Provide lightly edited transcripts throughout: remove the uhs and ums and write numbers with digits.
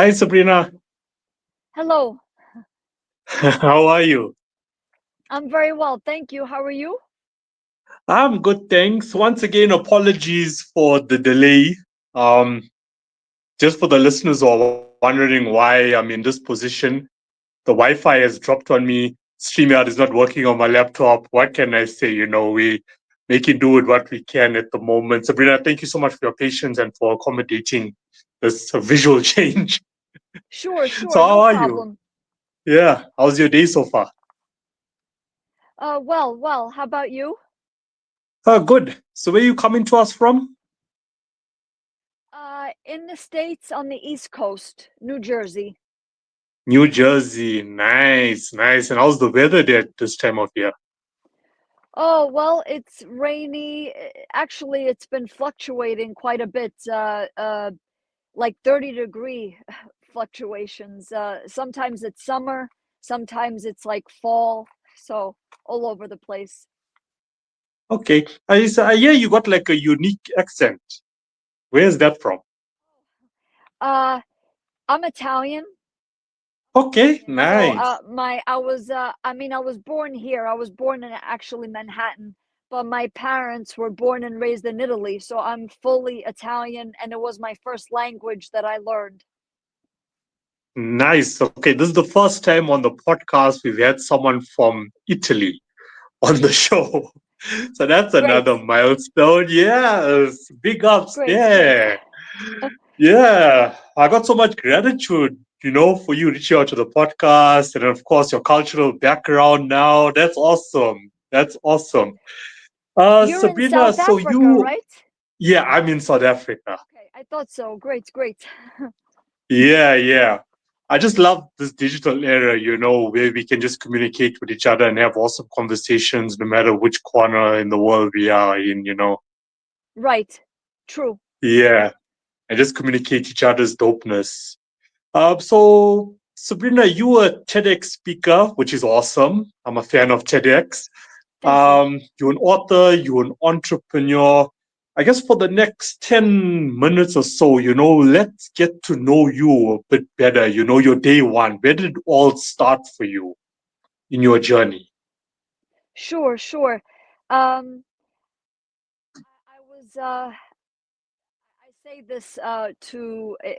Hi, Sabrina. Hello. How are you? I'm very well, thank you. How are you? I'm good, thanks. Once again, apologies for the delay. Um, just for the listeners who are wondering why I'm in this position, the Wi-Fi has dropped on me. StreamYard is not working on my laptop. What can I say? We making do with what we can at the moment. Sabrina, thank you so much for your patience and for accommodating this visual change. Sure, So, sure, how no are you? problem. Yeah, how's your day so far? Well, how about you? Good. So, where are you coming to us from? In the States on the East Coast, New Jersey. New Jersey. Nice, nice. And how's the weather there at this time of year? Oh, well, it's rainy. Actually, it's been fluctuating quite a bit, like 30-degree fluctuations. Sometimes it's summer, sometimes it's like fall, so all over the place. Okay. I hear you got like a unique accent. Where's that from? Uh, I'm Italian. Okay, So nice. I was born here. I was born in actually Manhattan, but my parents were born and raised in Italy. So I'm fully Italian, and it was my first language that I learned. Nice. Okay, this is the first time on the podcast we've had someone from Italy on the show. So that's another Great, milestone. Yes. Big ups great. there. Yeah, I got so much gratitude, for you reaching out to the podcast and of course your cultural background now. That's awesome. That's awesome. You're in Sabrina, South so Africa, you, right? yeah, I'm in South Africa. Okay, I thought so. Great, great. Yeah, yeah. I just love this digital era, where we can just communicate with each other and have awesome conversations no matter which corner in the world we are in. Right. True. Yeah, and just communicate each other's dopeness. So Sabrina, you are a TEDx speaker, which is awesome. I'm a fan of TEDx. Thank you. You're an author, you're an entrepreneur. I guess for the next 10 minutes or so, let's get to know you a bit better. Your day one. Where did it all start for you in your journey? Sure, sure. Um, I was I say this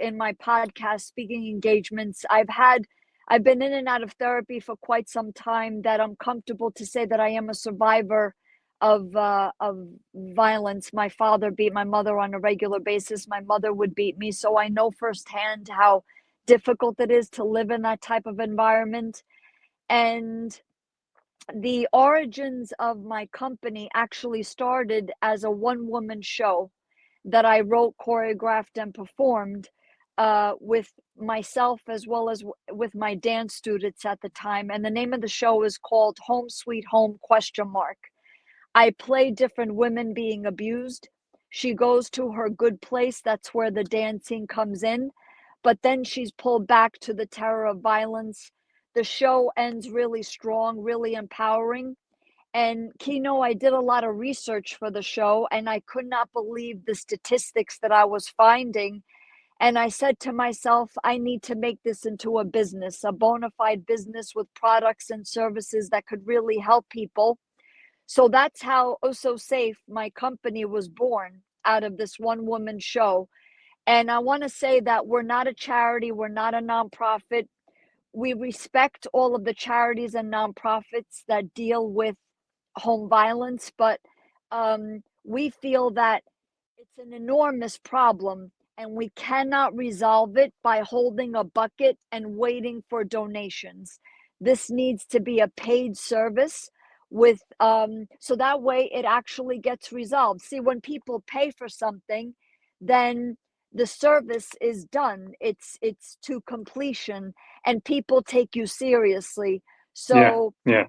in my podcast speaking engagements. I've been in and out of therapy for quite some time that I'm comfortable to say that I am a survivor of violence. My father beat my mother on a regular basis. My mother would beat me, so I know firsthand how difficult it is to live in that type of environment. And the origins of my company actually started as a one woman show that I wrote, choreographed, and performed with myself as well as with my dance students at the time. And the name of the show is called Home Sweet Home question mark. I play different women being abused. She goes to her good place. That's where the dancing comes in. But then she's pulled back to the terror of violence. The show ends really strong, really empowering. And Kino, I did a lot of research for the show and I could not believe the statistics that I was finding. And I said to myself, I need to make this into a business, a bona fide business with products and services that could really help people. So that's how OSSO SAFE, my company, was born out of this one woman show. And I want to say that we're not a charity, we're not a nonprofit. We respect all of the charities and nonprofits that deal with home violence, but we feel that it's an enormous problem and we cannot resolve it by holding a bucket and waiting for donations. This needs to be a paid service with so that way it actually gets resolved. See, when people pay for something, then the service is done. It's to completion and people take you seriously. Yeah, So yeah.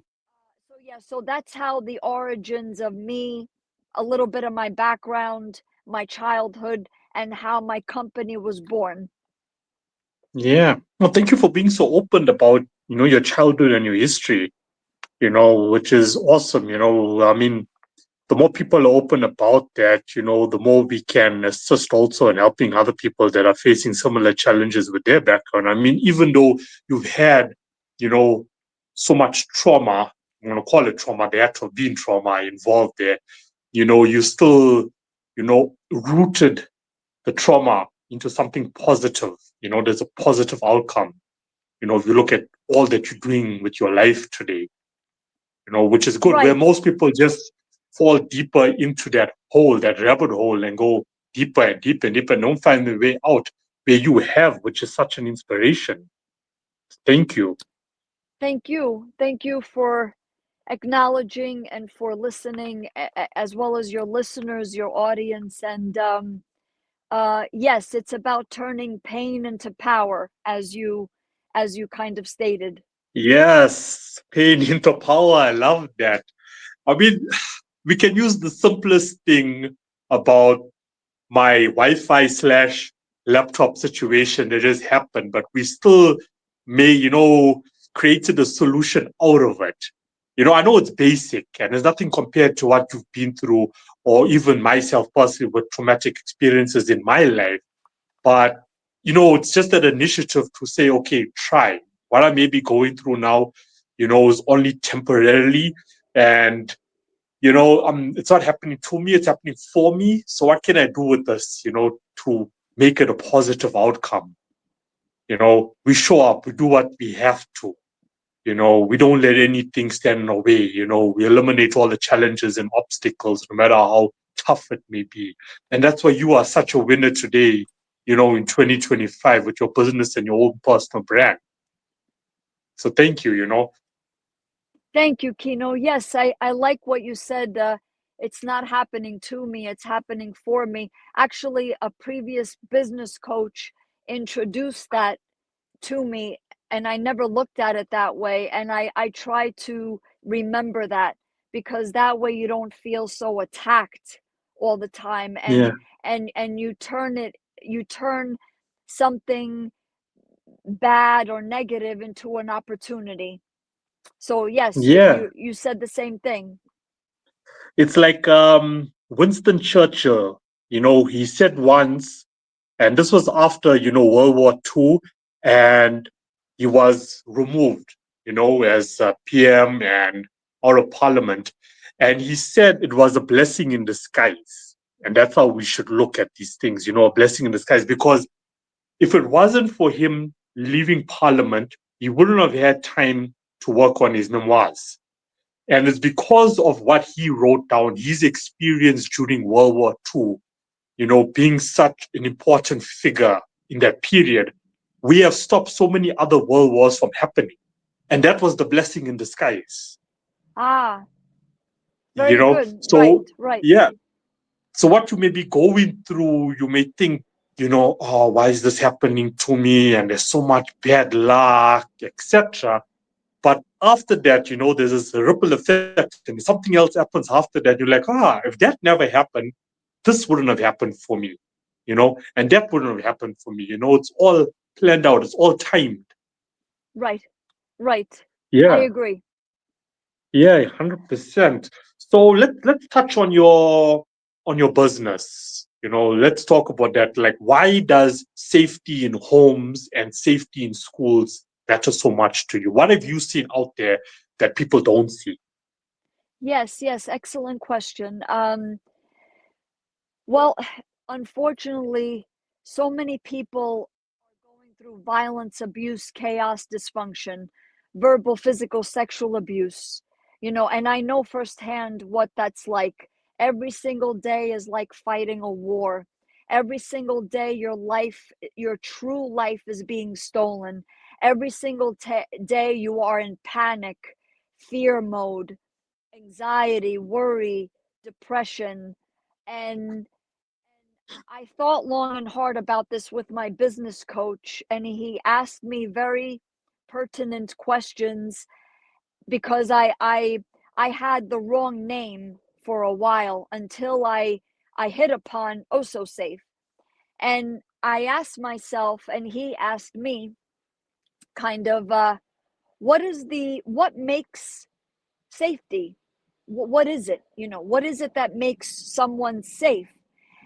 so that's how the origins of me, a little bit of my background, my childhood, and how my company was born. Yeah. Well, thank you for being so open about, your childhood and your history, which is awesome. I mean, the more people are open about that, the more we can assist also in helping other people that are facing similar challenges with their background. I mean, even though you've had, you know, so much trauma, I'm going to call it trauma, the act of being trauma involved there, you still, rooted the trauma into something positive. There's a positive outcome. If you look at all that you're doing with your life today, which is good, where Right. most people just fall deeper into that hole, that rabbit hole, and go deeper and deeper and deeper and don't find the way out where you have, which is such an inspiration. Thank you. Thank you. Thank you for acknowledging and for listening, as well as your listeners, your audience. And yes, it's about turning pain into power, as you kind of stated. Yes, pain into power. I love that. I mean, we can use the simplest thing about my Wi-Fi slash laptop situation that just happened, but we still may, created a solution out of it. I know it's basic and there's nothing compared to what you've been through, or even myself personally with traumatic experiences in my life. But, it's just an initiative to say, okay, try. What I may be going through now, is only temporarily. And it's not happening to me, it's happening for me. So what can I do with this, to make it a positive outcome? We show up, we do what we have to. We don't let anything stand in our way. We eliminate all the challenges and obstacles, no matter how tough it may be. And that's why you are such a winner today, in 2025 with your business and your own personal brand. So thank you. Thank you, Kino. Yes, I like what you said. It's not happening to me, it's happening for me. Actually, a previous business coach introduced that to me, and I never looked at it that way. And I try to remember that, because that way you don't feel so attacked all the time. and Yeah. and you turn something bad or negative into an opportunity. So yes, you Yeah. you, you said the same thing. It's like Winston Churchill, he said once, and this was after, World War II, and he was removed, as PM and out of parliament. And he said it was a blessing in disguise. And that's how we should look at these things, a blessing in disguise. Because if it wasn't for him leaving parliament, he wouldn't have had time to work on his memoirs. And it's because of what he wrote down, his experience during World War II, being such an important figure in that period, we have stopped so many other world wars from happening. And that was the blessing in disguise, Ah, very good. Right, So, right, yeah. So, what you may be going through, you may think, oh, why is this happening to me? And there's so much bad luck, etc. But after that, there's this ripple effect, and something else happens after that. You're like, if that never happened, this wouldn't have happened for me, and that wouldn't have happened for me. It's all planned out, it's all timed. right, right. I Yeah, agree. yeah, 100%. So let's touch on your business. Let's talk about that. Like, why does safety in homes and safety in schools matter so much to you? What have you seen out there that people don't see? Yes, yes, excellent question. Well, unfortunately, so many people are going through violence, abuse, chaos, dysfunction, verbal, physical, sexual abuse, and I know firsthand what that's like. Every single day is like fighting a war. Every single day, your true life is being stolen. Every single day, you are in panic, fear mode, anxiety, worry, depression. And I thought long and hard about this with my business coach, and he asked me very pertinent questions, because I had the wrong name for a while, until I hit upon OSSO SAFE. And I asked myself, and he asked me, kind of, what makes safety? what is it? What is it that makes someone safe?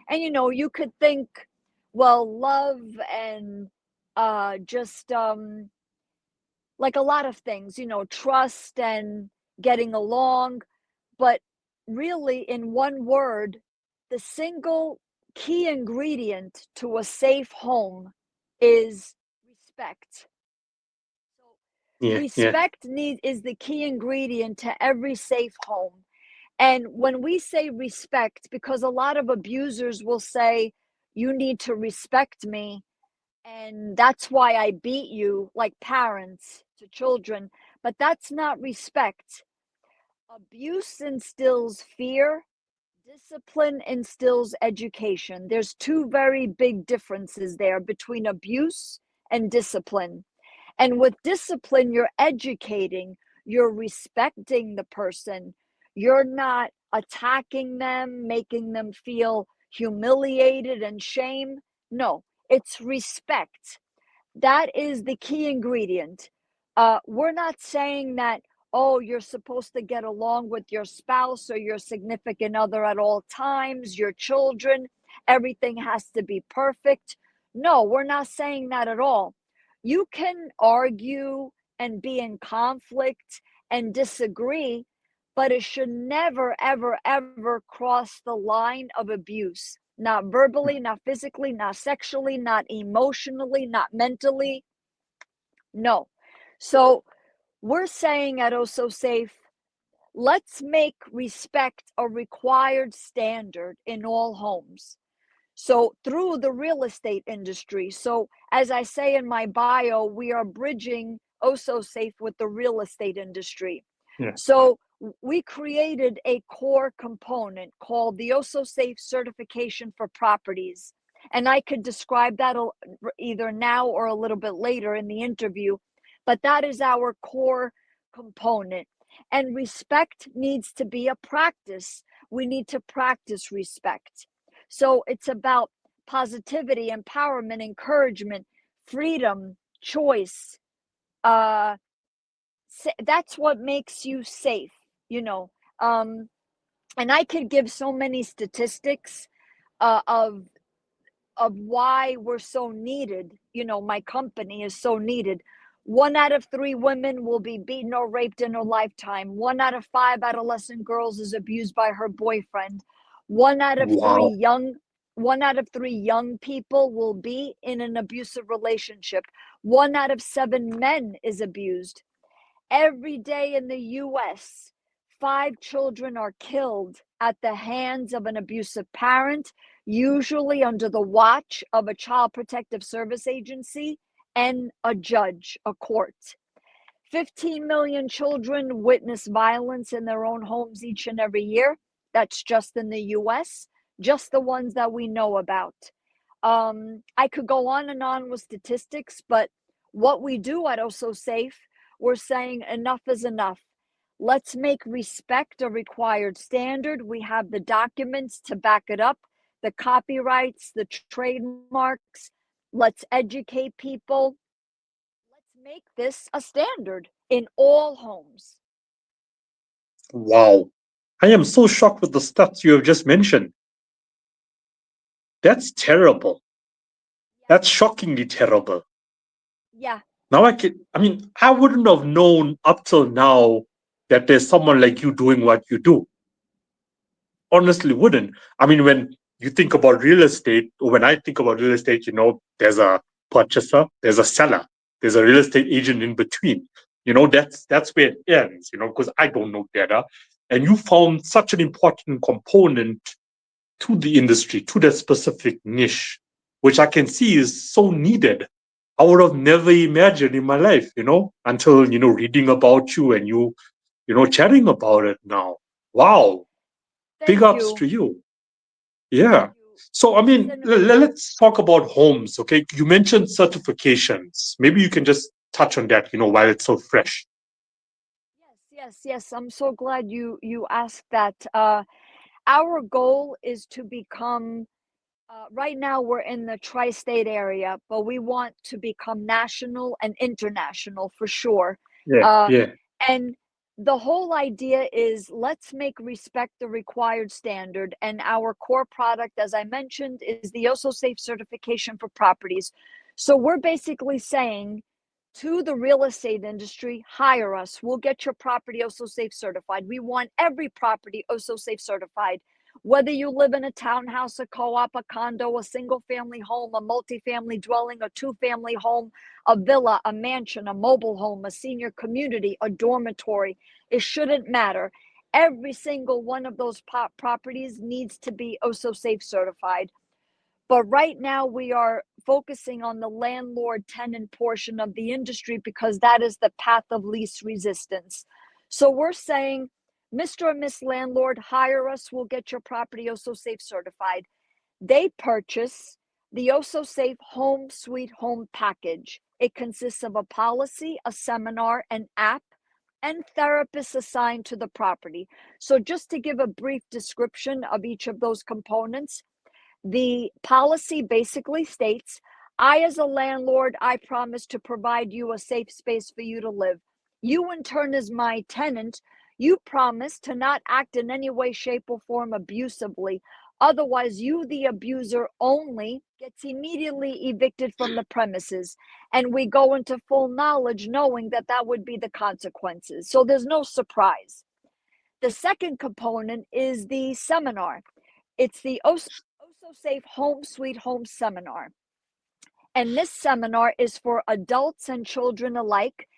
And you could think, well, love and just like a lot of things, trust and getting along. But really, in one word, the single key ingredient to a safe home is respect. So Yeah, yeah, is the key ingredient to every safe home. And when we say respect, because a lot of abusers will say, you need to respect me, and that's why I beat you, like parents to children. But that's not respect. Abuse instills fear, discipline instills education. There's two very big differences there between abuse and discipline. And with discipline, you're educating, you're respecting the person, you're not attacking them, making them feel humiliated and shame. No, it's respect. That is the key ingredient. We're not saying that, oh, you're supposed to get along with your spouse or your significant other at all times, your children, everything has to be perfect. No, we're not saying that at all. You can argue and be in conflict and disagree, but it should never, ever, ever cross the line of abuse. Not verbally, not physically, not sexually, not emotionally, not mentally. No. So we're saying at OSSO SAFE, let's make respect a required standard in all homes. So through the real estate industry. So as I say in my bio, we are bridging OSSO SAFE with the real estate industry. yeah. So we created a core component called the OSSO SAFE certification for properties. And I could describe that either now or a little bit later in the interview, but that is our core component. And respect needs to be a practice. We need to practice respect. So it's about positivity, empowerment, encouragement, freedom, choice. Uh, that's what makes you safe, you know. Um, and I could give so many statistics uh, of of why we're so needed. My company is so needed. 1 out of 3 women will be beaten or raped in her lifetime. 1 out of 5 adolescent girls is abused by her boyfriend. One out of three Wow. young 1 out of 3 young people will be in an abusive relationship. 1 out of 7 men is abused. Every day in the US, 5 children are killed at the hands of an abusive parent, usually under the watch of a child protective service agency and a judge, a court. 15 million children witness violence in their own homes each and every year. That's just in the US, just the ones that we know about. I could go on and on with statistics, but what we do at OSSO SAFE, we're saying enough is enough. Let's make respect a required standard. We have the documents to back it up, the copyrights, the trademarks. Let's educate people. Let's make this a standard in all homes. Wow. I am so shocked with the stats you have just mentioned. That's terrible. Yeah, That's shockingly terrible. yeah, Now I wouldn't have known up till now that there's someone like you doing what you do. Honestly, wouldn't. I mean, when you think about real estate, or when I think about real estate, there's a purchaser, there's a seller, there's a real estate agent in between. That's where it ends, because I don't know better. And you found such an important component to the industry, to that specific niche, which I can see is so needed. I would have never imagined in my life, until, reading about you and chatting about it now. Wow. Big thank ups you. to you. Thank Yeah. you. So, I mean, Listen, let's talk about homes, okay? You mentioned certifications. Maybe you can just touch on that, while it's so fresh. yes, yes, yes. I'm so glad you asked that. Our goal is to become. Right now, we're in the tri-state area, but we want to become national and international for sure. Yeah, Uh, yeah. and the whole idea is let's make respect the required standard. And our core product, as I mentioned, is the OSSO SAFE certification for properties. So we're basically saying to the real estate industry, hire us. We'll get your property OSSO SAFE certified. We want every property OSSO SAFE certified. Whether you live in a townhouse, a co-op, a condo, a single-family home, a multifamily dwelling, a two-family home, a villa, a mansion, a mobile home, a senior community, a dormitory, it shouldn't matter. Every single one of those properties needs to be OSSO SAFE certified. But right now we are focusing on the landlord tenant portion of the industry because that is the path of least resistance. So we're saying, Mr. or Miss Landlord, hire us, we'll get your property OSSO SAFE certified. They purchase the OSSO SAFE Home Sweet Home package. It consists of a policy, a seminar, an app, and therapists assigned to the property. So just to give a brief description of each of those components, the policy basically states, I, as a landlord, I promise to provide you a safe space for you to live. You, in turn, as my tenant, you promise to not act in any way, shape, or form abusively. Otherwise, you, the abuser only, gets immediately evicted from the premises. And we go into full knowledge knowing that that would be the consequences. So there's no surprise. The second component is the seminar. It's the OSSO SAFE Home Sweet Home seminar. And this seminar is for adults and children alike.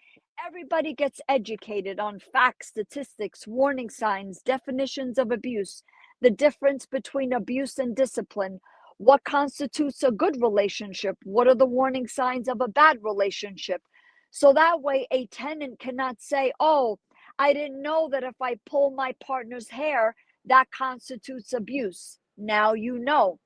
Everybody gets educated on facts, statistics, warning signs, definitions of abuse, the difference between abuse and discipline, what constitutes a good relationship, what are the warning signs of a bad relationship. So that way a tenant cannot say, oh, I didn't know that if I pull my partner's hair, that constitutes abuse. Now you know.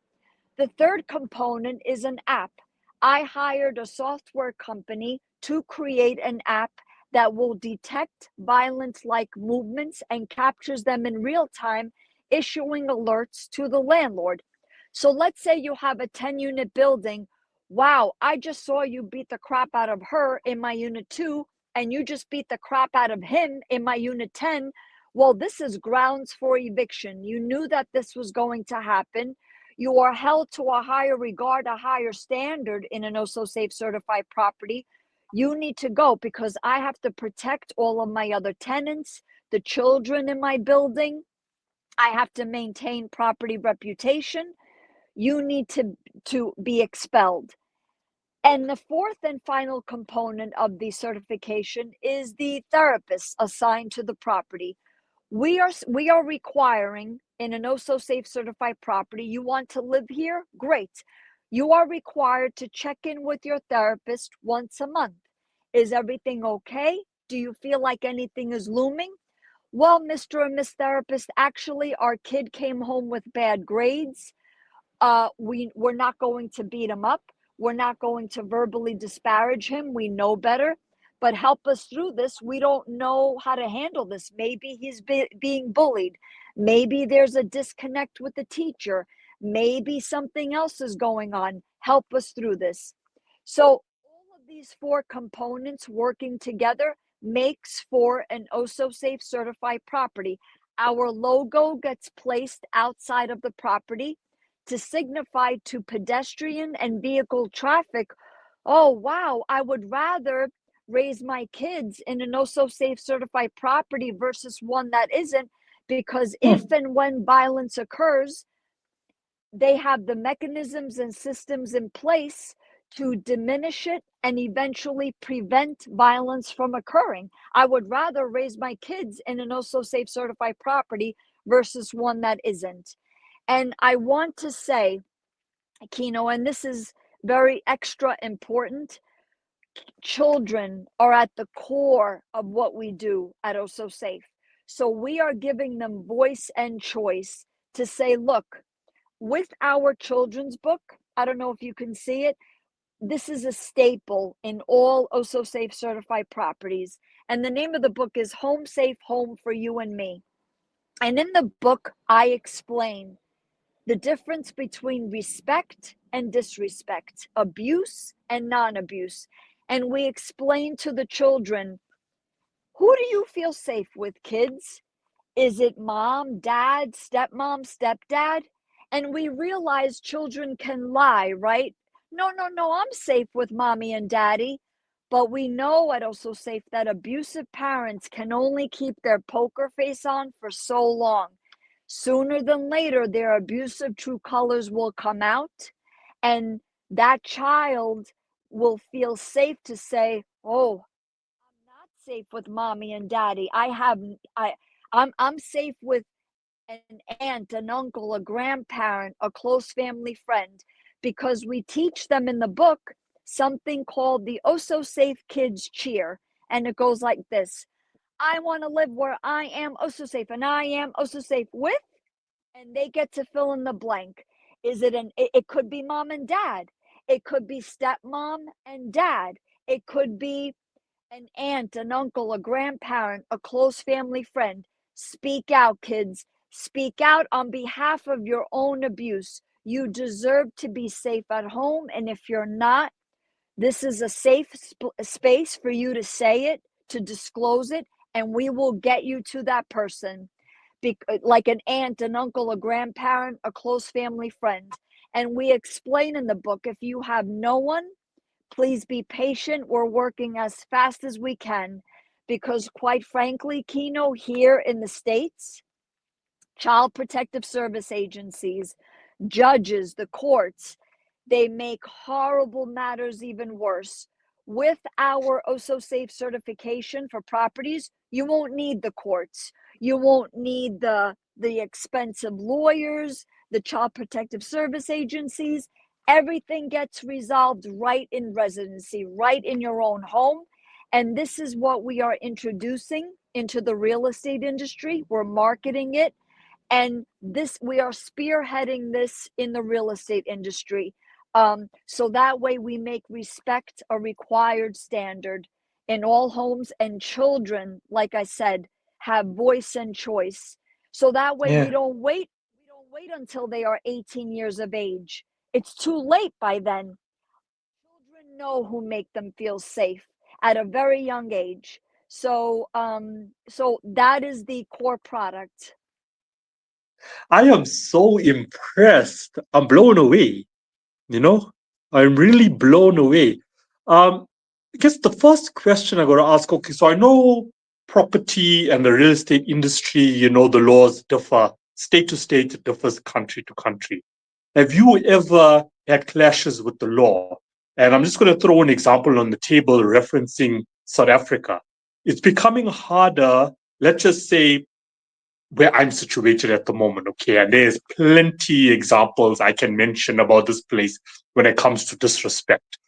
The third component is an app. I hired a software company to create an app that will detect violence-like movements and captures them in real time, issuing alerts to the landlord. So let's say you have a 10-unit building. Wow, I just saw you beat the crap out of her in my unit 2, and you just beat the crap out of him in my unit 10. Well, this is grounds for eviction. You knew that this was going to happen. You are held to a higher regard, a higher standard in an OSSO SAFE certified property. You need to go because I have to protect all of my other tenants, the children in my building. I have to maintain property reputation. You need to be expelled. And the fourth and final component of the certification is the therapist assigned to the property. We are requiring in an OSSO SAFE certified property, you want to live here? Great. You are required to check in with your therapist once a month. Is everything okay? Do you feel like anything is looming? Well, Mr. and Miss Therapist, actually, our kid came home with bad grades. We're not going to beat him up. We're not going to verbally disparage him. We know better. But help us through this. We don't know how to handle this. Maybe he's being bullied. Maybe there's a disconnect with the teacher. Maybe something else is going on. Help us through this. So all of these four components working together makes for an OSSO SAFE certified property. Our logo gets placed outside of the property to signify to pedestrian and vehicle traffic, oh, wow, I would rather raise my kids in an OSSO SAFE certified property versus one that isn't, because if and when violence occurs, they have the mechanisms and systems in place to diminish it and eventually prevent violence from occurring. I would rather raise my kids in an OSSO SAFE certified property versus one that isn't. And I want to say, Kino, and this is very extra important, children are at the core of what we do at OSSO SAFE. So we are giving them voice and choice to say, look, with our children's book, I don't know if you can see it, this is a staple in all OSSO SAFE certified properties. And the name of the book is Home Safe Home for You and Me. And in the book, I explain the difference between respect and disrespect, abuse and non-abuse. And we explain to the children Who do you feel safe with, kids? Is it mom, dad, stepmom, stepdad? And we realize children can lie, right? No, no, no, I'm safe with mommy and daddy. But we know at Also Safe that abusive parents can only keep their poker face on for so long. Sooner than later, their abusive true colors will come out, and that child will feel safe to say, "Oh, I'm not safe with mommy and daddy. I'm safe with an aunt, an uncle, a grandparent, a close family friend," because we teach them in the book something called the OSSO SAFE Kids Cheer. And it goes like this: I want to live where I am OSSO safe, and I am OSSO safe with, and they get to fill in the blank. It could be mom and dad. It could be stepmom and dad. It could be an aunt, an uncle, a grandparent, a close family friend. Speak out, kids. Speak out on behalf of your own abuse. You deserve to be safe at home. And if you're not, this is a safe space for you to say it, to disclose it, and we will get you to that person. Like an aunt, an uncle, a grandparent, a close family friend. And we explain in the book, if you have no one, please be patient. We're working as fast as we can because, quite frankly, Kino, here in the States, child protective service agencies, judges, the courts, they make horrible matters even worse. With our OSSO SAFE certification for properties, you won't need the courts. You won't need the expensive lawyers, the child protective service agencies. Everything gets resolved right in residency, right in your own home. And this is what we are introducing into the real estate industry. We're marketing it, and this, we are spearheading this in the real estate industry, so that way we make respect a required standard in all homes, and children, like I said, have voice and choice. So that way Yeah. we don't wait until they are 18 years of age. It's too late by then. Children know who make them feel safe at a very young age. So that is the core product. I am so impressed. I'm blown away. You know, I'm really blown away. I guess the first question I got to ask, okay, so I know property and the real estate industry, the laws differ state to state, it differs country to country. Have you ever had clashes with the law? And I'm just going to throw an example on the table referencing South Africa. It's becoming harder, let's just say, where I'm situated at the moment, okay? And there's plenty examples I can mention about this place when it comes to disrespect.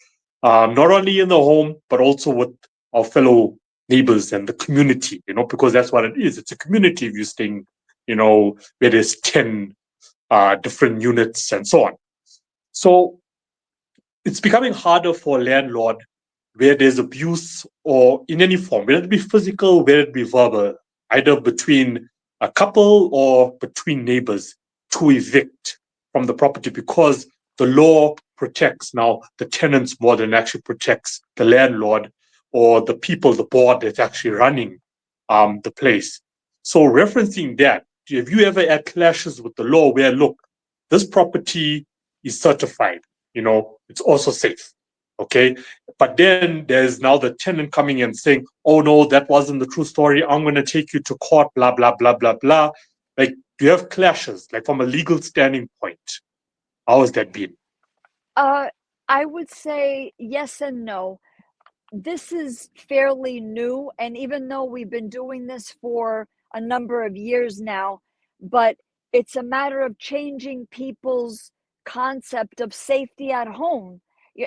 Not only in the home, but also with our fellow neighbors and the community, because that's what it is. It's a community if you're staying, where there's 10 different units and so on. So it's becoming harder for a landlord where there's abuse or in any form, whether it be physical, whether it be verbal, either between a couple or between neighbors, to evict from the property because the law protects now the tenants more than actually protects the landlord or the people, the board that's actually running the place. So referencing that, have you ever had clashes with the law where, look, this property is certified, it's also safe, okay? But then there's now the tenant coming and saying, oh no, that wasn't the true story. I'm going to take you to court, blah, blah, blah, blah, blah. Like, do you have clashes, like from a legal standing point? How has that been? Uh, I would say yes and no. This is fairly new, and even though we've been doing this for a number of years now, but it's a matter of changing people's concept of safety at home,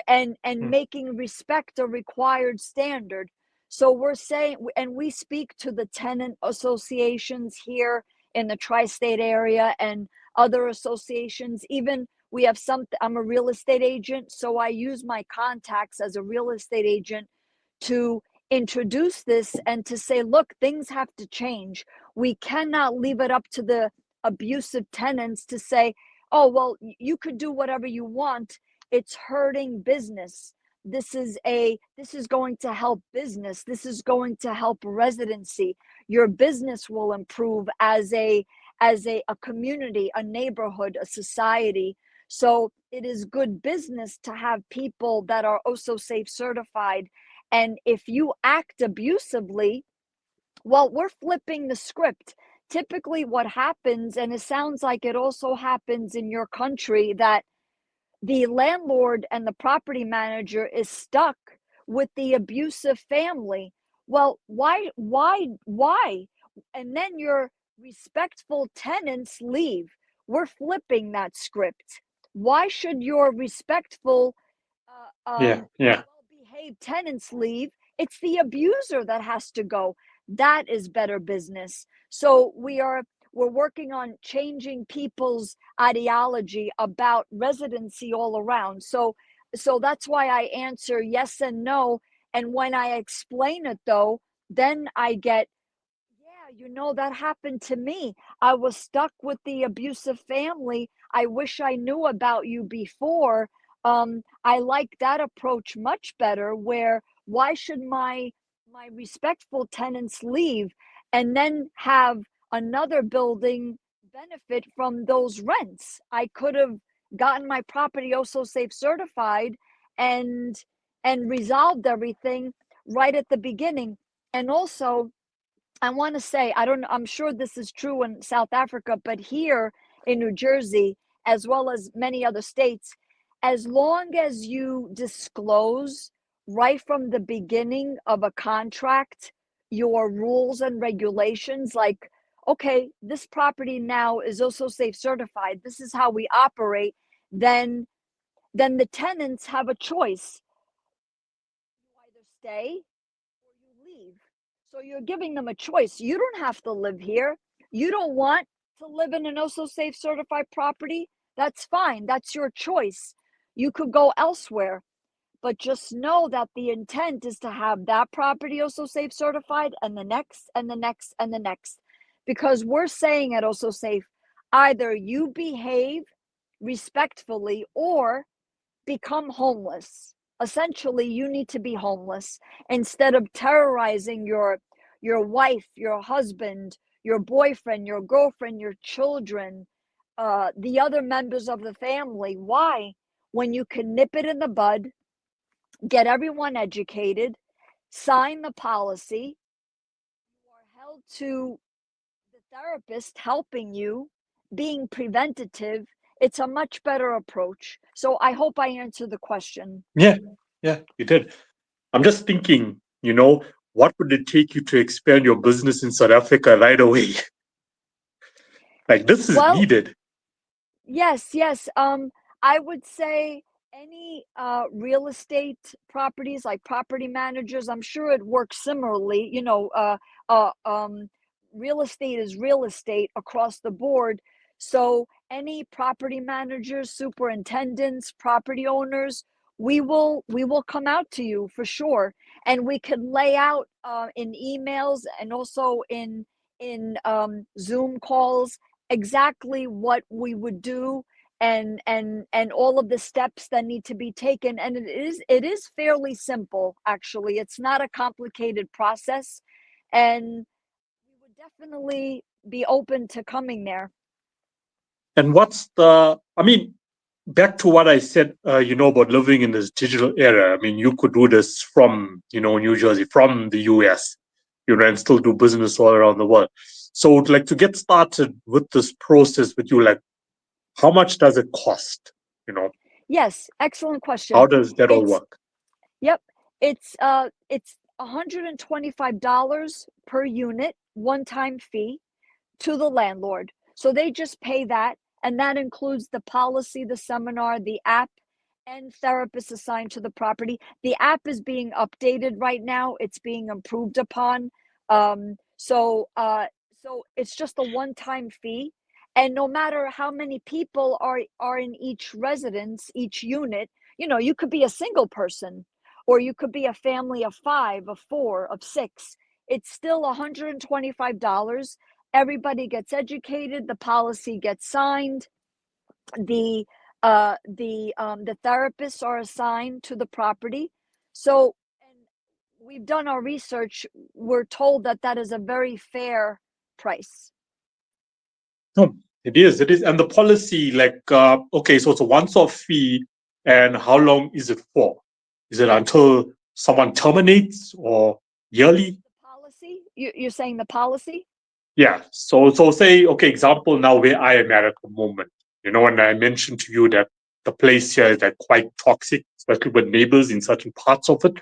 and Hmm. making respect a required standard. So we're saying, and we speak to the tenant associations here in the tri-state area and other associations. Even we have some, I'm a real estate agent, so I use my contacts as a real estate agent to introduce this and to say, look, things have to change. We cannot leave it up to the abusive tenants to say, oh, well, you could do whatever you want. It's hurting business. this is going to help business. This is going to help residency. Your business will improve as a community, a neighborhood, a society. So it is good business to have people that are OSSO SAFE certified. And if you act abusively, well, we're flipping the script. Typically, what happens, and it sounds like it also happens in your country, that the landlord and the property manager is stuck with the abusive family. Well, why? And then your respectful tenants leave. We're flipping that script. Why should your respectful, Yeah, yeah. well-behaved tenants leave? It's the abuser that has to go. That is better business. So we're working on changing people's ideology about residency all around. So that's why I answer yes and no. And when I explain it though, then I get, yeah, that happened to me. I was stuck with the abusive family. I wish I knew about you before. I like that approach much better, where why should my respectful tenants leave and then have another building benefit from those rents? I could have gotten my property OSSO SAFE certified and resolved everything right at the beginning. And also, I want to say, I don't know, I'm sure this is true in South Africa, but here in New Jersey, as well as many other states, as long as you disclose right from the beginning of a contract your rules and regulations, like, okay, this property now is also safe certified, this is how we operate, then the tenants have a choice. You either stay or you leave. So you're giving them a choice. You don't have to live here. You don't want to live in an OSSO SAFE certified property. That's fine. That's your choice. You could go elsewhere. But just know that the intent is to have that property OSSO SAFE certified, and the next and the next and the next. Because we're saying at OSSO SAFE, either you behave respectfully or become homeless. Essentially, you need to be homeless instead of terrorizing your wife, your husband, your boyfriend, your girlfriend, your children, the other members of the family. Why? When you can nip it in the bud, get everyone educated, sign the policy, you are held to the therapist helping you, being preventative. It's a much better approach. So I hope I answered the question. Yeah, yeah, you did. I'm just thinking, what would it take you to expand your business in South Africa right away? Like, this is Well, needed. yes, yes. I would say any real estate properties, like property managers, I'm sure it works similarly. Uh, um, Real estate is real estate across the board. So any property managers, superintendents, property owners, we will come out to you for sure, and we can lay out in emails and also in Zoom calls exactly what we would do, and all of the steps that need to be taken. And it is fairly simple, actually. It's not a complicated process, and we would definitely be open to coming there. And back to what I said, about living in this digital era. I mean, you could do this from, New Jersey, from the US, and still do business all around the world. So, like, to get started with this process with you, like, how much does it cost? Yes, excellent How question. does that all It's work? Yep, it's $125 per unit, one-time fee to the landlord. So they just pay that, and that includes the policy, the seminar, the app, and therapists assigned to the property. The app is being updated right now. It's being improved upon. So it's just a one-time fee, and no matter how many people are in each residence, each unit, you could be a single person, or you could be a family of five, of four, of six. It's still $125. Everybody gets educated, the policy gets signed, the The therapists are assigned to the property. So, and we've done our research. We're told that that is a very fair price. No, it is. It is. And the policy, like, okay, so it's a once-off fee, and how long is it for? Is it until someone terminates or yearly? The policy? You're saying the policy? Yeah. So say, okay, example now where I am at the moment. And I mentioned to you that the place here is like quite toxic, especially with neighbors in certain parts of it.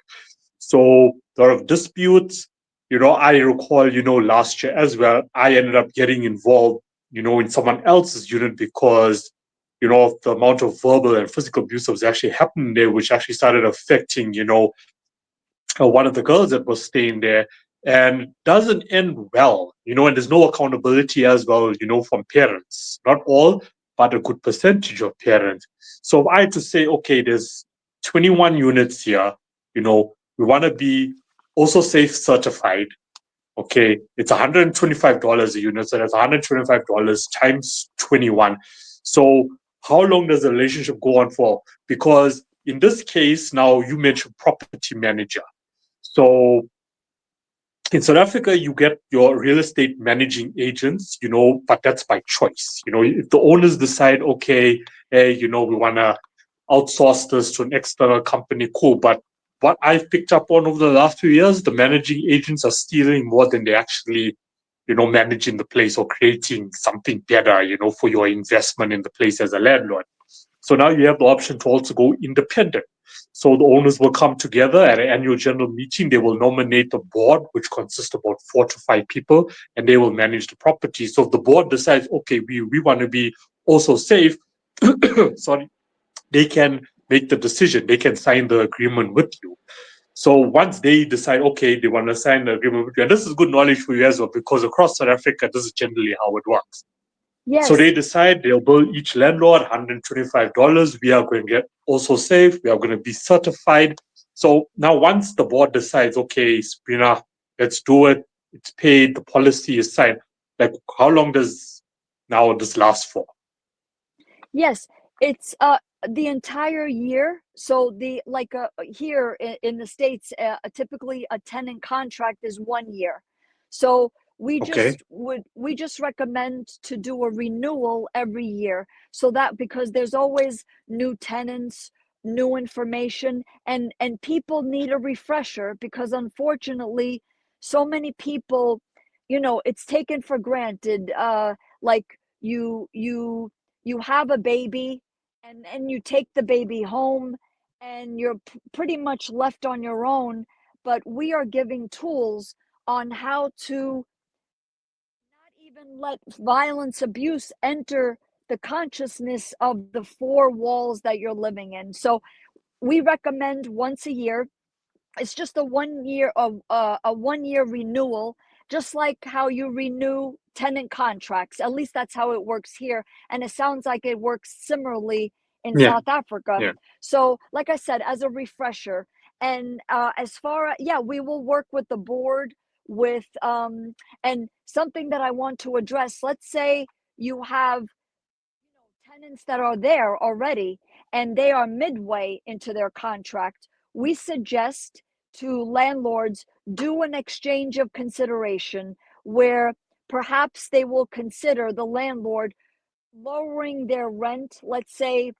So a lot of disputes. I recall, last year as well, I ended up getting involved, in someone else's unit because, of the amount of verbal and physical abuse that was actually happening there, which actually started affecting, one of the girls that was staying there, and doesn't end well, and there's no accountability as well, from parents, not all, but a good percentage of parents. So if I had to say, okay, there's 21 units here, we want to be also safe certified. Okay, it's $125 a unit, so that's $125 times 21. So how long does the relationship go on for? Because in this case, now you mentioned property manager. So in South Africa, you get your real estate managing agents, but that's by choice. If the owners decide, okay, hey, we want to outsource this to an external company, cool. But what I've picked up on over the last few years, the managing agents are stealing more than they actually, managing the place or creating something better, for your investment in the place as a landlord. So now you have the option to also go independent. So the owners will come together at an annual general meeting. They will nominate a board, which consists of about 4 to 5 people, and they will manage the property. So if the board decides, okay, we want to be also safe, sorry, they can make the decision. They can sign the agreement with you. So once they decide, okay, they want to sign the agreement with you, and this is good knowledge for you as well, because across South Africa, this is generally how it works. So they Yes. decide they'll bill each landlord $125. We are going to get also safe. We are going to be certified. So now once the board decides, okay, Sabrina, let's do it. It's paid. The policy is signed. Like, how long does now this last for? Yes, it's the entire year. So the like here in the States, typically a tenant contract is 1 year. So Okay. we just recommend to do a renewal every year, so that because there's always new tenants, new information, and people need a refresher because unfortunately so many people, it's taken for granted, like you have a baby, and you take the baby home, and you're pretty much left on your own. But we are giving tools on how to not even let violence, abuse enter the consciousness of the four walls that you're living in. So we recommend once a year. It's just a 1 year renewal, just like how you renew tenant contracts. At least that's how it works here, and it sounds like it works similarly in Yeah. South Africa. Yeah. So like I said, as a refresher, and as far as, yeah, we will work with the board with and something that I want to address. Let's say you have tenants that are there already and they are midway into their contract. We suggest to landlords do an exchange of consideration where perhaps they will consider the landlord lowering their rent, let's say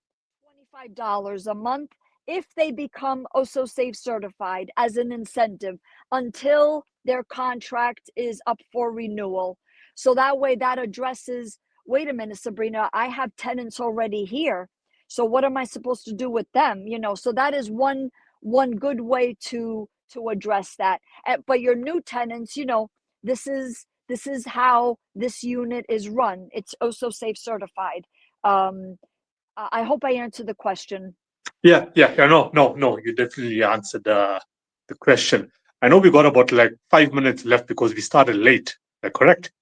$25 a month, if they become OSSO SAFE certified as an incentive until their contract is up for renewal. So that way, that addresses, wait a minute, Sabrina, I have tenants already here. So what am I supposed to do with them? So that is one good way to address that. But your new tenants, this is how this unit is run. It's OSSO SAFE certified. Um, I hope I answered the question. Yeah. No. You definitely answered the question. I know we got about like 5 minutes left because we started late. Is that correct?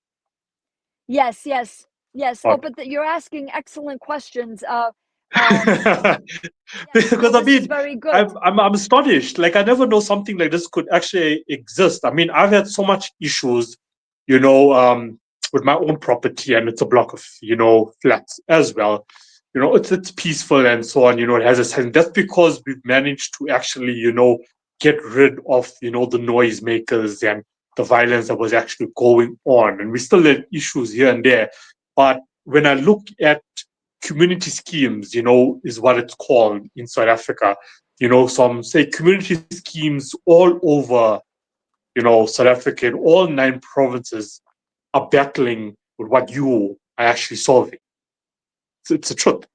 Yes, yes, yes. Oh, Or but you're asking excellent questions. Um, yes. No, because I this is mean, very good. I'm astonished. Like I never know something like this could actually exist. I mean, I've had so much issues, with my own property, and it's a block of flats as well. it's peaceful and so on. It has a sense. That's because we've managed to actually, get rid of, the noisemakers and the violence that was actually going on. And we still had issues here and there. But when I look at community schemes, is what it's called in South Africa, some say community schemes all over, South Africa, in all 9 provinces are battling with what you are actually solving. It's a truth,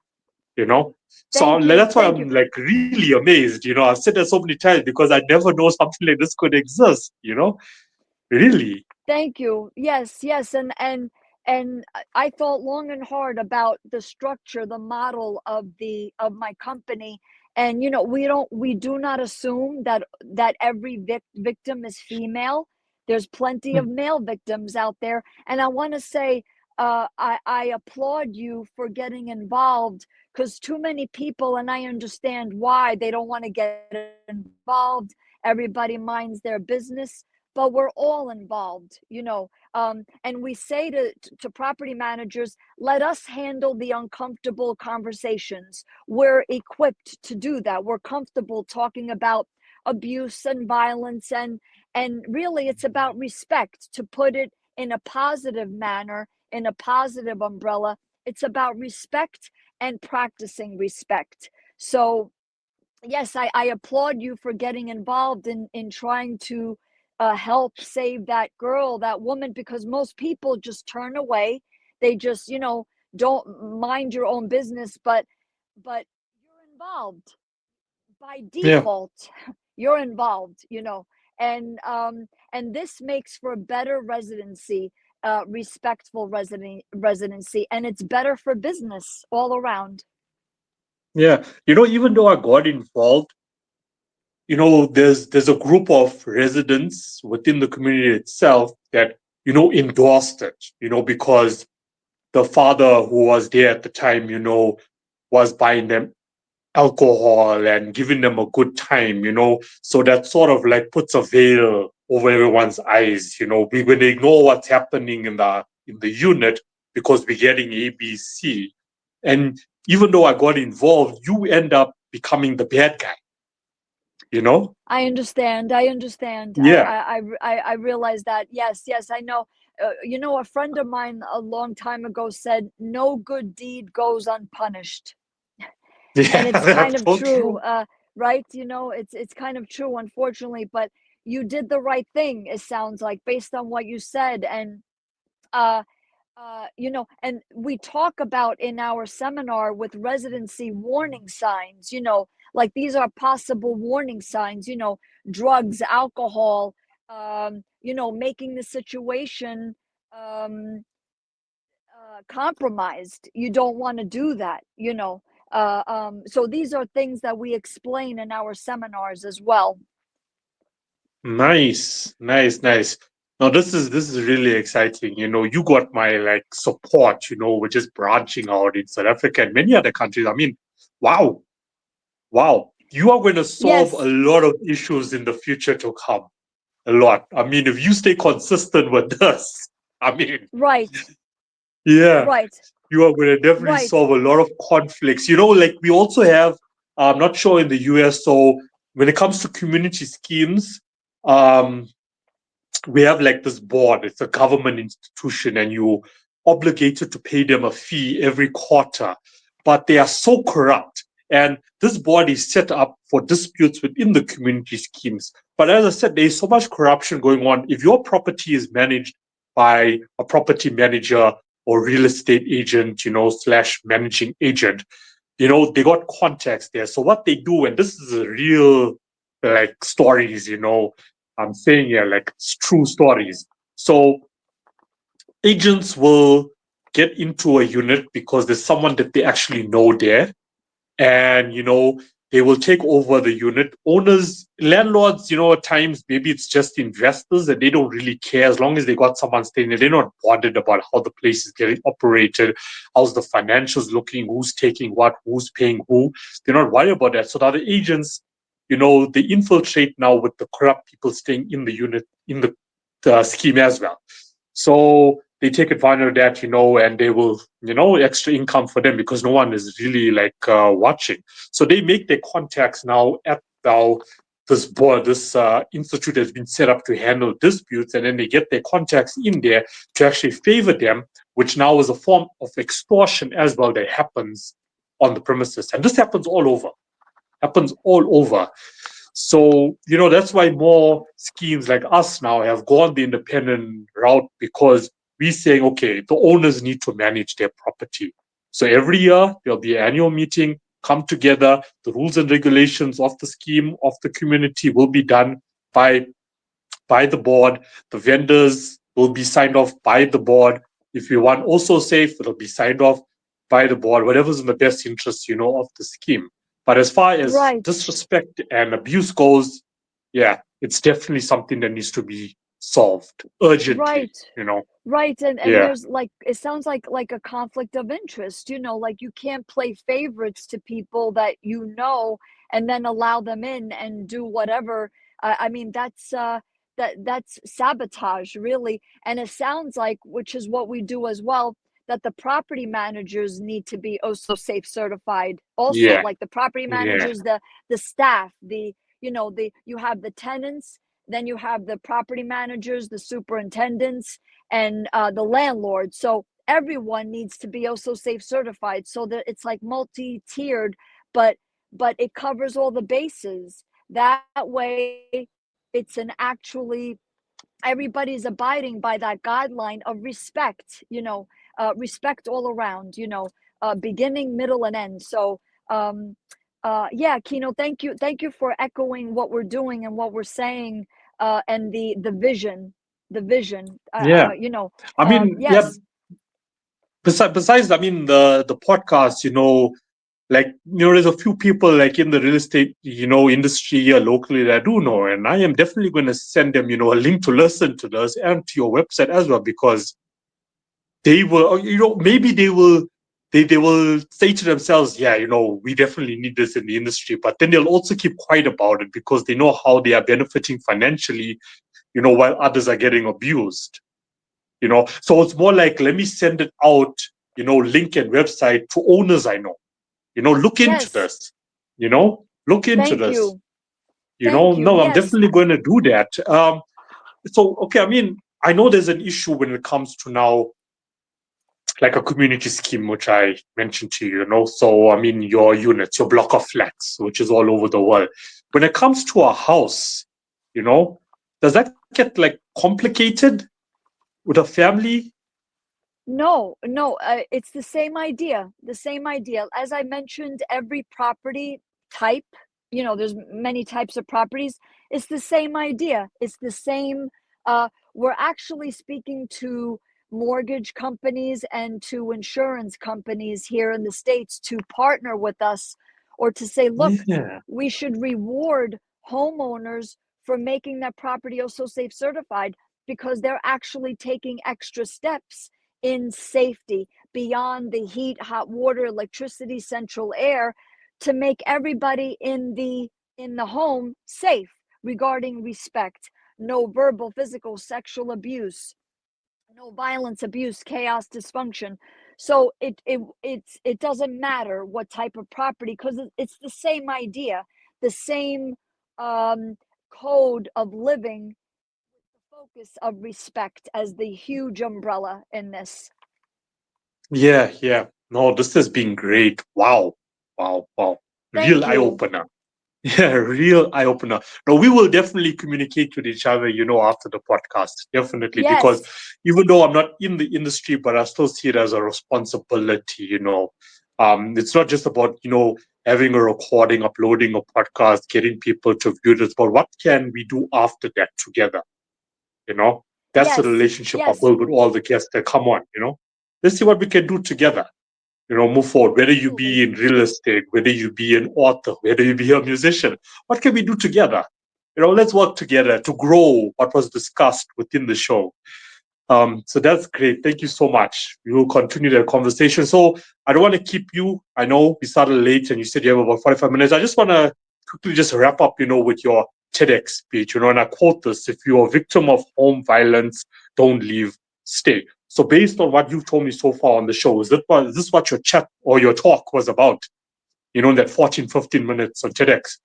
you know. So Thank you. that's why Thank you. I'm like really amazed. I've said that so many times because I never know something like this could exist. Really. Thank you. Yes, yes, and I thought long and hard about the structure, the model of my company, and we do not assume that every victim is female. There's plenty of male victims out there, and I want to say I applaud you for getting involved because too many people, and I understand why they don't want to get involved. Everybody minds their business, but we're all involved, and we say to property managers, let us handle the uncomfortable conversations. We're equipped to do that. We're comfortable talking about abuse and violence, and really it's about respect, to put it in a positive manner, in a positive umbrella. It's about respect and practicing respect. So yes, I applaud you for getting involved in trying to help save that girl, that woman, because most people just turn away. They just, don't mind your own business, but you're involved by Yeah. default. You're involved, and this makes for better residency, respectful residency, and it's better for business all around. Yeah. Even though I got involved, there's a group of residents within the community itself that, endorsed it, because the father who was there at the time, was buying them alcohol and giving them a good time, so that sort of like puts a veil over everyone's eyes, when they ignore what's happening in the unit because we're getting ABC. And even though I got involved, you end up becoming the bad guy, you know? I understand. I understand. Yeah. I realize that. Yes, yes, I know. A friend of mine a long time ago said, "No good deed goes unpunished," and Yeah, it's kind that's of so true, true. right? It's kind of true, unfortunately. But you did the right thing. It sounds like, based on what you said, and uh, and we talk about in our seminar with residency warning signs, like these are possible warning signs, drugs, alcohol, making the situation um, compromised. You don't want to do that, so these are things that we explain in our seminars as well. Nice, nice, nice. Now this is really exciting. You got my like support, which is branching out in South Africa and many other countries. I mean, wow, wow. You are going to solve a Yes, lot of issues in the future to come. A lot. I mean, if you stay consistent with this, I mean, right, yeah, right, you are going to definitely right. solve a lot of conflicts. Like we also have, I'm not sure in the US. So when it comes to community schemes, um, we have like this board. It's a government institution, and you obligated to pay them a fee every quarter. But they are so corrupt. And this board is set up for disputes within the community schemes. But as I said, there is so much corruption going on. If your property is managed by a property manager or real estate agent, slash managing agent, they got contacts there. So what they do, and this is a real like stories, I'm saying here, like it's true stories. So agents will get into a unit because there's someone that they actually know there, and they will take over the unit. Owners, landlords, at times maybe it's just investors and they don't really care as long as they got someone staying there. They're not bothered about how the place is getting operated, how's the financials looking, who's taking what, who's paying who. They're not worried about that. So the other agents, they infiltrate now with the corrupt people staying in the unit, in the scheme as well. So they take advantage of that, and they will, extra income for them because no one is really like watching. So they make their contacts now at now this board, this institute has been set up to handle disputes, and then they get their contacts in there to actually favor them, which now is a form of extortion as well that happens on the premises. And this happens all over. So, that's why more schemes like us now have gone the independent route, because we're saying, okay, the owners need to manage their property. So every year there'll be an annual meeting, come together, the rules and regulations of the scheme, of the community will be done by the board. The vendors will be signed off by the board. If we want OSSO SAFE, it'll be signed off by the board, whatever's in the best interest, of the scheme. But as far as Right. disrespect and abuse goes, yeah, it's definitely something that needs to be solved urgently, Right. you know. Right. And Yeah. there's like, it sounds like a conflict of interest, like you can't play favorites to people that and then allow them in and do whatever. I mean, that's sabotage, really. And it sounds like, which is what we do as well, that the property managers need to be OSSO SAFE certified also, Yeah. like the property Yeah. managers, the staff, you have the tenants, then you have the property managers, the superintendents, and the landlord. So everyone needs to be OSSO SAFE certified, so that it's like multi-tiered, but it covers all the bases. That way, it's an actually everybody's abiding by that guideline of respect. Respect all around. Beginning, middle, and end. So. Yeah, Kino, thank you for echoing what we're doing and what we're saying, and the vision. Yeah. I mean, yeah, Yes, besides, I mean, the podcast, like, there's a few people like in the real estate, industry here locally that I do know, and I am definitely going to send them, a link to listen to this and to your website as well, because they will, maybe they will say to themselves, yeah, we definitely need this in the industry, but then they'll also keep quiet about it because they know how they are benefiting financially, while others are getting abused. So it's more like, let me send it out, link and website to owners I know. Look into yes. this. Look into Thank this. you. Thank you. No, I'm Yes. definitely going to do that. So, okay, I mean, I know there's an issue when it comes to now, like a community scheme, which I mentioned to you, So, I mean, your units, your block of flats, which is all over the world. When it comes to a house, you know, does that get like complicated with a family? No, no, it's the same idea. The same idea. As I mentioned, every property type, there's many types of properties. It's the same idea. It's the same. We're actually speaking to mortgage companies and to insurance companies here in the States to partner with us, or to say, look, Yeah. we should reward homeowners for making that property also safe certified, because they're actually taking extra steps in safety beyond the heat, hot water, electricity, central air, to make everybody in the home safe, regarding respect, no verbal, physical, sexual abuse, no violence, abuse, chaos, dysfunction. So it doesn't matter what type of property, because it's the same idea, the same um, code of living, the focus of respect as the huge umbrella in this. Yeah, yeah. No, this has been great. Wow. Wow, wow. Real Thank eye you. opener. Yeah, real eye opener. No, we will definitely communicate with each other, after the podcast. Definitely. Because Yes, even though I'm not in the industry, but I still see it as a responsibility. It's not just about, having a recording, uploading a podcast, getting people to view this, but what can we do after that together? You know, that's the yes, relationship I yes, build with all the guests that come on. Let's see what we can do together, move forward, whether you be absolutely. in real estate, whether you be an author, whether you be a musician. What can we do together? Let's work together to grow what was discussed within the show. So that's great. Thank you so much. We will continue the conversation. So I don't want to keep you. I know we started late and you said you have about 45 minutes. I just want to quickly just wrap up, with your TEDx speech, and I quote this: if you're a victim of home violence, don't leave, stay. So based on what you've told me so far on the show, is this what your chat or your talk was about? In that 14, 15 minutes on TEDx.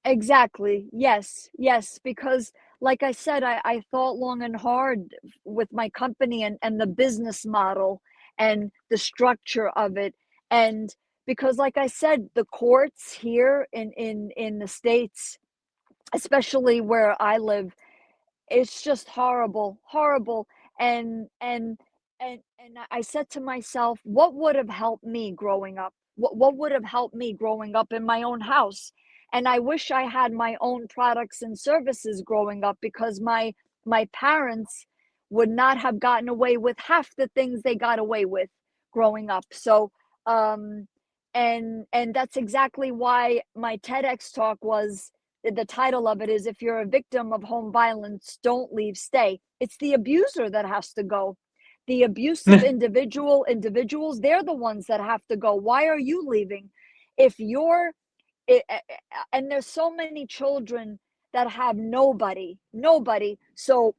Exactly. Yes. Yes. Because, like I said, I thought long and hard with my company and the business model and the structure of it. And because, like I said, the courts here in the States, especially where I live, it's just horrible, horrible. And I said to myself, what would have helped me growing up? What would have helped me growing up in my own house? And I wish I had my own products and services growing up, because my parents would not have gotten away with half the things they got away with growing up. So um and that's exactly why my TEDx talk was, the title of it is, if you're a victim of home violence, don't leave, stay. It's the abuser that has to go. The abusive individuals, they're the ones that have to go. Why are you leaving? If you're and there's so many children that have nobody. So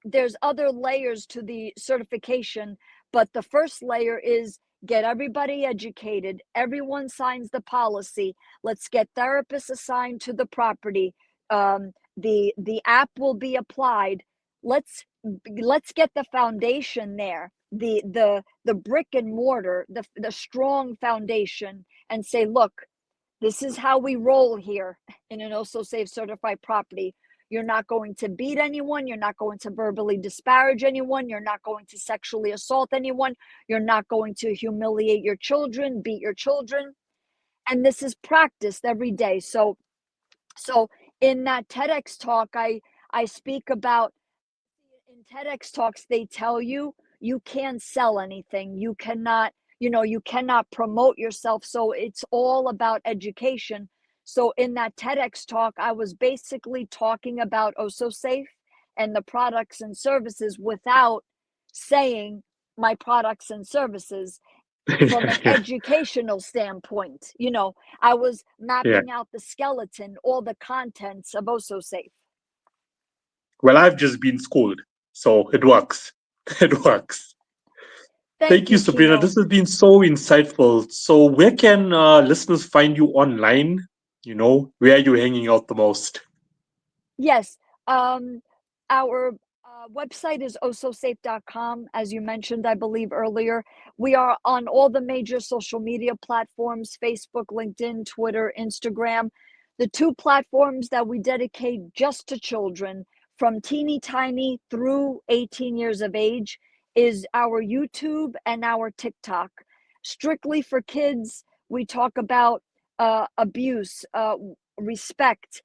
there's other layers to the certification, but the first layer is get everybody educated, everyone signs the policy, let's get therapists assigned to the property, the app will be applied. Let's get the foundation there, the brick and mortar, the strong foundation, and say, look, this is how we roll here in an OSSO SAFE certified property. You're not going to beat anyone. You're not going to verbally disparage anyone. You're not going to sexually assault anyone. You're not going to humiliate your children, beat your children. And this is practiced every day. So in that TEDx talk, I speak about, in TEDx talks, they tell you you can't sell anything. You cannot promote yourself. So it's all about education. So in that TEDx talk, I was basically talking about OSSO Safe and the products and services without saying my products and services from an Yeah. educational standpoint. I was Yeah. mapping out the skeleton, all the contents of OSSO Safe. Well, I've just been schooled, so it works. It works. Thank Thank you, you, Sabrina. Kino. This has been so insightful. So, where can listeners find you online? Where are you hanging out the most? Yes. Our website is ossosafe.com, as you mentioned, I believe, earlier. We are on all the major social media platforms: Facebook, LinkedIn, Twitter, Instagram. The two platforms that we dedicate just to children from teeny tiny through 18 years of age is our YouTube and our TikTok. Strictly for kids, we talk about abuse, respect.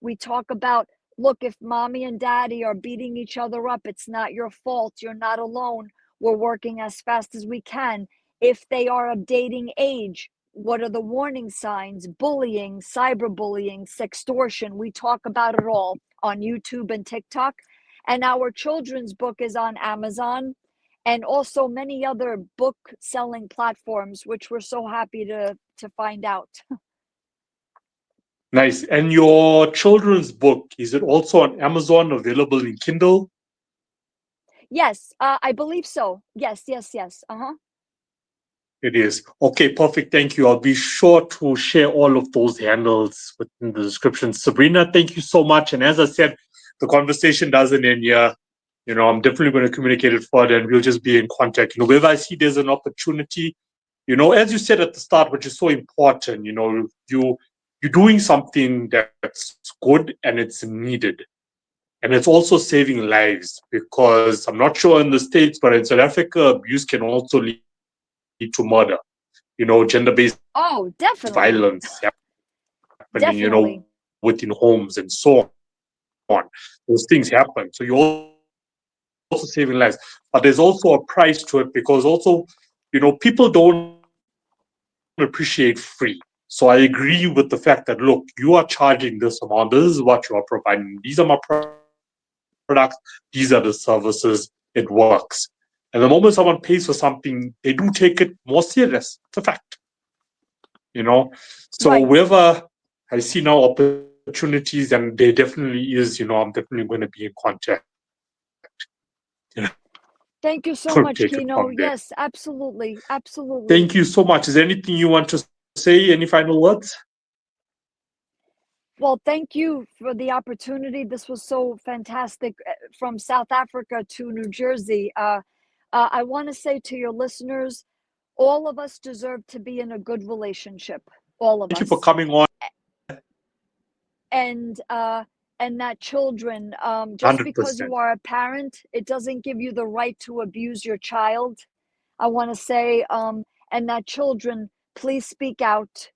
We talk about, look, if mommy and daddy are beating each other up, it's not your fault. You're not alone. We're working as fast as we can. If they are of dating age, what are the warning signs? Bullying, cyberbullying, sextortion. We talk about it all on YouTube and TikTok. And our children's book is on Amazon and also many other book selling platforms, which we're so happy to find out. Nice. And your children's book, is it also on Amazon, available in Kindle? Yes, I believe so. Yes, yes, yes. Uh-huh. It is. Okay, perfect. Thank you. I'll be sure to share all of those handles within the description. Sabrina, thank you so much. And as I said, the conversation doesn't end here. I'm definitely going to communicate it further and we'll just be in contact. Wherever I see there's an opportunity, as you said at the start, which is so important, you're doing something that's good and it's needed. And it's also saving lives, because I'm not sure in the States, but in South Africa, abuse can also lead to murder. Gender-based violence Oh, happening, definitely. within homes and Definitely. so on. Those things happen. So you're also saving lives. But there's also a price to it, because also, people don't appreciate free. So I agree with the fact that, look, you are charging this amount. This is what you are providing. These are my products. These are the services. It works. And the moment someone pays for something, they do take it more serious. It's a fact. So Right. wherever I see now opportunities, and there definitely is, I'm definitely going to be in contact. Thank you so We'll much, take it Kino. from there. Yes, absolutely. Absolutely. Thank you so much. Is there anything you want to say? Any final words? Well, thank you for the opportunity. This was so fantastic from South Africa to New Jersey. I want to say to your listeners, all of us deserve to be in a good relationship. All of Thank you for us. coming on. And that children, just because 100%. you are a parent, it doesn't give you the right to abuse your child. I want to say, and that children, please speak out.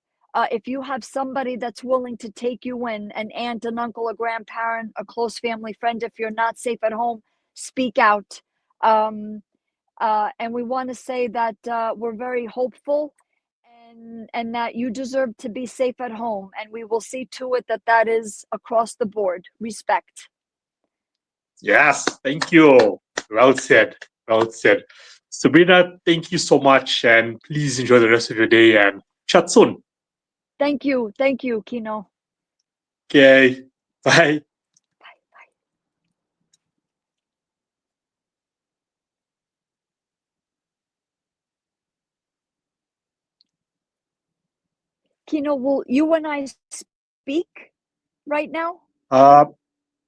If you have somebody that's willing to take you in, an aunt, an uncle, a grandparent, a close family friend, if you're not safe at home, speak out. Um, and we want to say that we're very hopeful, and that you deserve to be safe at home, and we will see to it that that is across the board. Respect. Yes, thank you. Well said. Well said. Sabrina, thank you so much, and please enjoy the rest of your day and chat soon. Thank you, Kino. Okay, bye. Bye, bye. Kino, will you and I speak right now? Uh,